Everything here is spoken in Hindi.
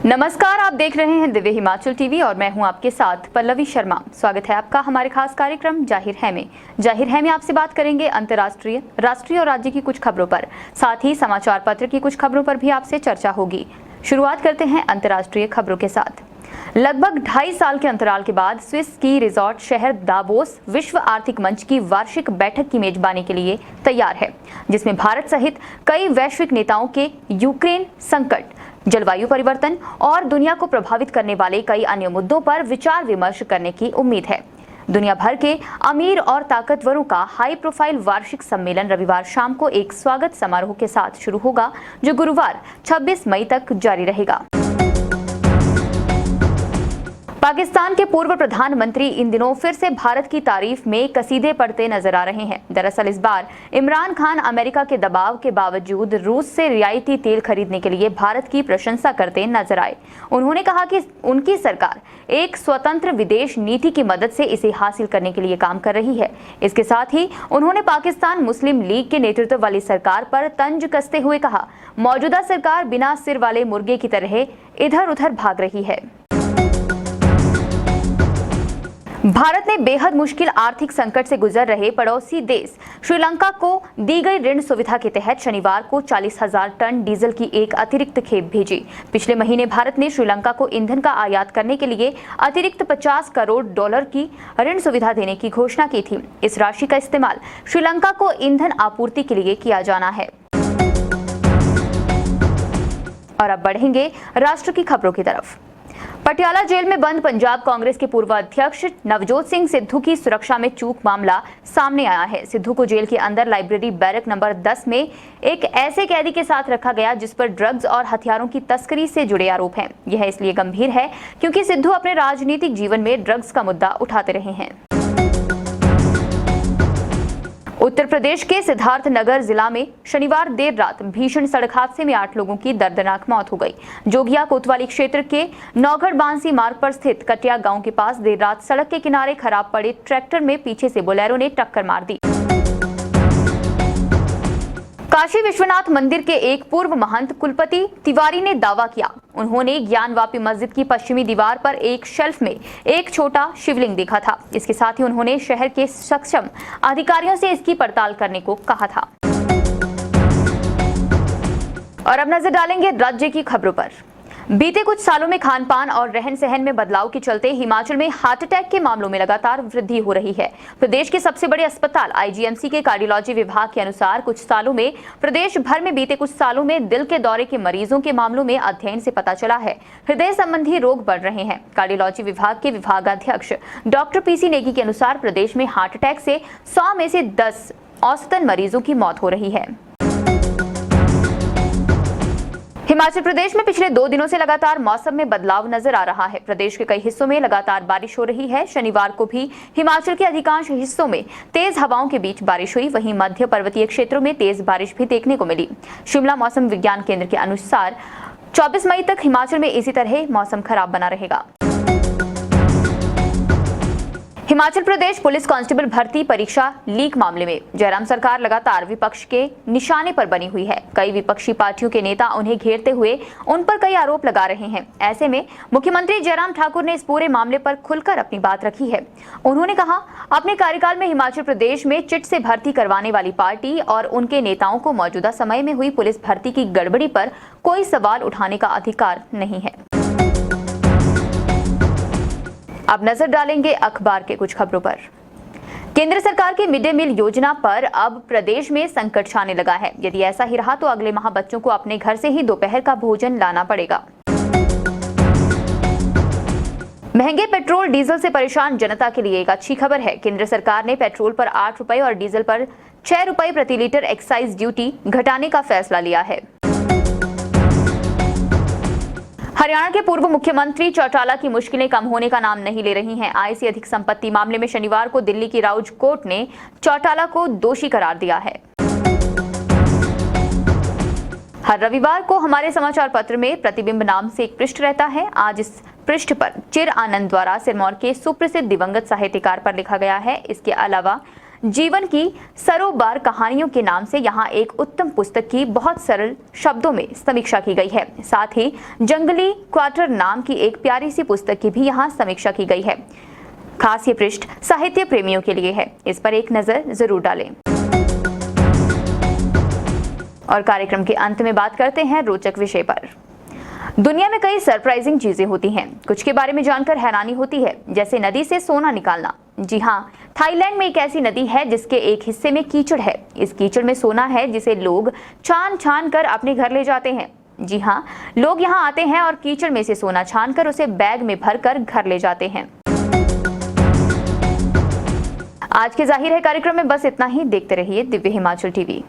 नमस्कार, आप देख रहे हैं दिव्य हिमाचल टीवी और मैं हूं आपके साथ पल्लवी शर्मा। स्वागत है आपका हमारे खास कार्यक्रम जाहिर है में। जाहिर है में आपसे बात करेंगे अंतर्राष्ट्रीय, राष्ट्रीय और राज्य की कुछ खबरों पर, साथ ही समाचार पत्र की कुछ खबरों पर भी आपसे चर्चा होगी। शुरुआत करते हैं अंतर्राष्ट्रीय खबरों के साथ। लगभग 2.5 साल के अंतराल के बाद स्विस स्की रिजॉर्ट शहर दावोस विश्व आर्थिक मंच की वार्षिक बैठक की मेजबानी के लिए तैयार है, जिसमें भारत सहित कई वैश्विक नेताओं के यूक्रेन संकट, जलवायु परिवर्तन और दुनिया को प्रभावित करने वाले कई अन्य मुद्दों पर विचार विमर्श करने की उम्मीद है। दुनिया भर के अमीर और ताकतवरों का हाई प्रोफाइल वार्षिक सम्मेलन रविवार शाम को एक स्वागत समारोह के साथ शुरू होगा, जो गुरुवार 26 मई तक जारी रहेगा। पाकिस्तान के पूर्व प्रधानमंत्री इन दिनों फिर से भारत की तारीफ में कसीदे पढ़ते नजर आ रहे हैं। दरअसल इस बार इमरान खान अमेरिका के दबाव के बावजूद रूस से रियायती तेल खरीदने के लिए भारत की प्रशंसा करते नजर आए। उन्होंने कहा कि उनकी सरकार एक स्वतंत्र विदेश नीति की मदद से इसे हासिल करने के लिए काम कर रही है। इसके साथ ही उन्होंने पाकिस्तान मुस्लिम लीग के नेतृत्व वाली सरकार पर तंज कसते हुए कहा, मौजूदा सरकार बिना सिर वाले मुर्गे की तरह इधर उधर भाग रही है। भारत ने बेहद मुश्किल आर्थिक संकट से गुजर रहे पड़ोसी देश श्रीलंका को दी गई ऋण सुविधा के तहत शनिवार को 40,000 टन डीजल की एक अतिरिक्त खेप भेजी। पिछले महीने भारत ने श्रीलंका को ईंधन का आयात करने के लिए अतिरिक्त $50 करोड़ की ऋण सुविधा देने की घोषणा की थी। इस राशि का इस्तेमाल श्रीलंका को ईंधन आपूर्ति के लिए किया जाना है। और अब बढ़ेंगे राष्ट्र की खबरों की तरफ। पटियाला जेल में बंद पंजाब कांग्रेस के पूर्व अध्यक्ष नवजोत सिंह सिद्धू की सुरक्षा में चूक मामला सामने आया है। सिद्धू को जेल के अंदर लाइब्रेरी बैरक नंबर 10 में एक ऐसे कैदी के साथ रखा गया जिस पर ड्रग्स और हथियारों की तस्करी से जुड़े आरोप हैं। यह इसलिए गंभीर है क्योंकि सिद्धू अपने राजनीतिक जीवन में ड्रग्स का मुद्दा उठाते रहे हैं। उत्तर प्रदेश के सिद्धार्थ नगर जिला में शनिवार देर रात भीषण सड़क हादसे में 8 लोगों की दर्दनाक मौत हो गई। जोगिया कोतवाली क्षेत्र के नौगढ़ बांसी मार्ग पर स्थित कटिया गांव के पास देर रात सड़क के किनारे खराब पड़े ट्रैक्टर में पीछे से बोलेरो ने टक्कर मार दी। काशी विश्वनाथ मंदिर के एक पूर्व महंत कुलपति तिवारी ने दावा किया, उन्होंने ज्ञानवापी मस्जिद की पश्चिमी दीवार पर एक शेल्फ में एक छोटा शिवलिंग देखा था। इसके साथ ही उन्होंने शहर के सक्षम अधिकारियों से इसकी पड़ताल करने को कहा था। और अब नजर डालेंगे राज्य की खबरों पर। बीते कुछ सालों में खान पान और रहन सहन में बदलाव के चलते हिमाचल में हार्ट अटैक के मामलों में लगातार वृद्धि हो रही है। प्रदेश के सबसे बड़े अस्पताल आईजीएमसी के कार्डियोलॉजी विभाग के अनुसार कुछ सालों में प्रदेश भर में बीते कुछ सालों में दिल के दौरे के मरीजों के मामलों में अध्ययन से पता चला है हृदय संबंधी रोग बढ़ रहे हैं। कार्डियोलॉजी विभाग के विभागाध्यक्ष डॉक्टर पीसी नेगी के अनुसार प्रदेश में हार्ट अटैक से 100 में से 10 औसतन मरीजों की मौत हो रही है। हिमाचल प्रदेश में पिछले 2 दिनों से लगातार मौसम में बदलाव नजर आ रहा है। प्रदेश के कई हिस्सों में लगातार बारिश हो रही है। शनिवार को भी हिमाचल के अधिकांश हिस्सों में तेज हवाओं के बीच बारिश हुई। वहीं मध्य पर्वतीय क्षेत्रों में तेज बारिश भी देखने को मिली। शिमला मौसम विज्ञान केंद्र के अनुसार 24 मई तक हिमाचल में इसी तरह मौसम खराब बना रहेगा। हिमाचल प्रदेश पुलिस कांस्टेबल भर्ती परीक्षा लीक मामले में जयराम सरकार लगातार विपक्ष के निशाने पर बनी हुई है। कई विपक्षी पार्टियों के नेता उन्हें घेरते हुए उन पर कई आरोप लगा रहे हैं। ऐसे में मुख्यमंत्री जयराम ठाकुर ने इस पूरे मामले पर खुलकर अपनी बात रखी है। उन्होंने कहा, अपने कार्यकाल में हिमाचल प्रदेश में चिट से भर्ती करवाने वाली पार्टी और उनके नेताओं को मौजूदा समय में हुई पुलिस भर्ती की गड़बड़ी पर कोई सवाल उठाने का अधिकार नहीं है। अब नजर डालेंगे अखबार के कुछ खबरों पर। केंद्र सरकार की मिड डे मील योजना पर अब प्रदेश में संकट छाने लगा है। यदि ऐसा ही रहा तो अगले माह बच्चों को अपने घर से ही दोपहर का भोजन लाना पड़ेगा। महंगे पेट्रोल डीजल से परेशान जनता के लिए एक अच्छी खबर है। केंद्र सरकार ने पेट्रोल पर 8 रुपए और डीजल पर 6 रुपए प्रति लीटर एक्साइज ड्यूटी घटाने का फैसला लिया है। हरियाणा के पूर्व मुख्यमंत्री चौटाला की मुश्किलें कम होने का नाम नहीं ले रही हैं। आय से अधिक संपत्ति मामले में शनिवार को दिल्ली की राउज कोर्ट ने चौटाला को दोषी करार दिया है। हर रविवार को हमारे समाचार पत्र में प्रतिबिंब नाम से एक पृष्ठ रहता है। आज इस पृष्ठ पर चिर आनंद द्वारा सिरमौर के सुप्रसिद्ध दिवंगत साहित्यकार पर लिखा गया है। इसके अलावा जीवन की सरोबार कहानियों के नाम से यहाँ एक उत्तम पुस्तक की बहुत सरल शब्दों में समीक्षा की गई है। साथ ही जंगली क्वार्टर नाम की एक प्यारी सी पुस्तक की भी यहाँ समीक्षा की गई है। खास ये पृष्ठ साहित्य प्रेमियों के लिए है, इस पर एक नजर जरूर डालें। और कार्यक्रम के अंत में बात करते हैं रोचक विषय पर। दुनिया में कई सरप्राइजिंग चीजें होती हैं, कुछ के बारे में जानकर हैरानी होती है, जैसे नदी से सोना निकालना। जी हाँ, थाईलैंड में एक ऐसी नदी है जिसके एक हिस्से में कीचड़ है। इस कीचड़ में सोना है जिसे लोग छान छान कर अपने घर ले जाते हैं। जी हाँ, लोग यहाँ आते हैं और कीचड़ में से सोना छान कर उसे बैग में भर कर घर ले जाते हैं। आज के जाहिर है कार्यक्रम में बस इतना ही। देखते रहिए दिव्य हिमाचल टीवी।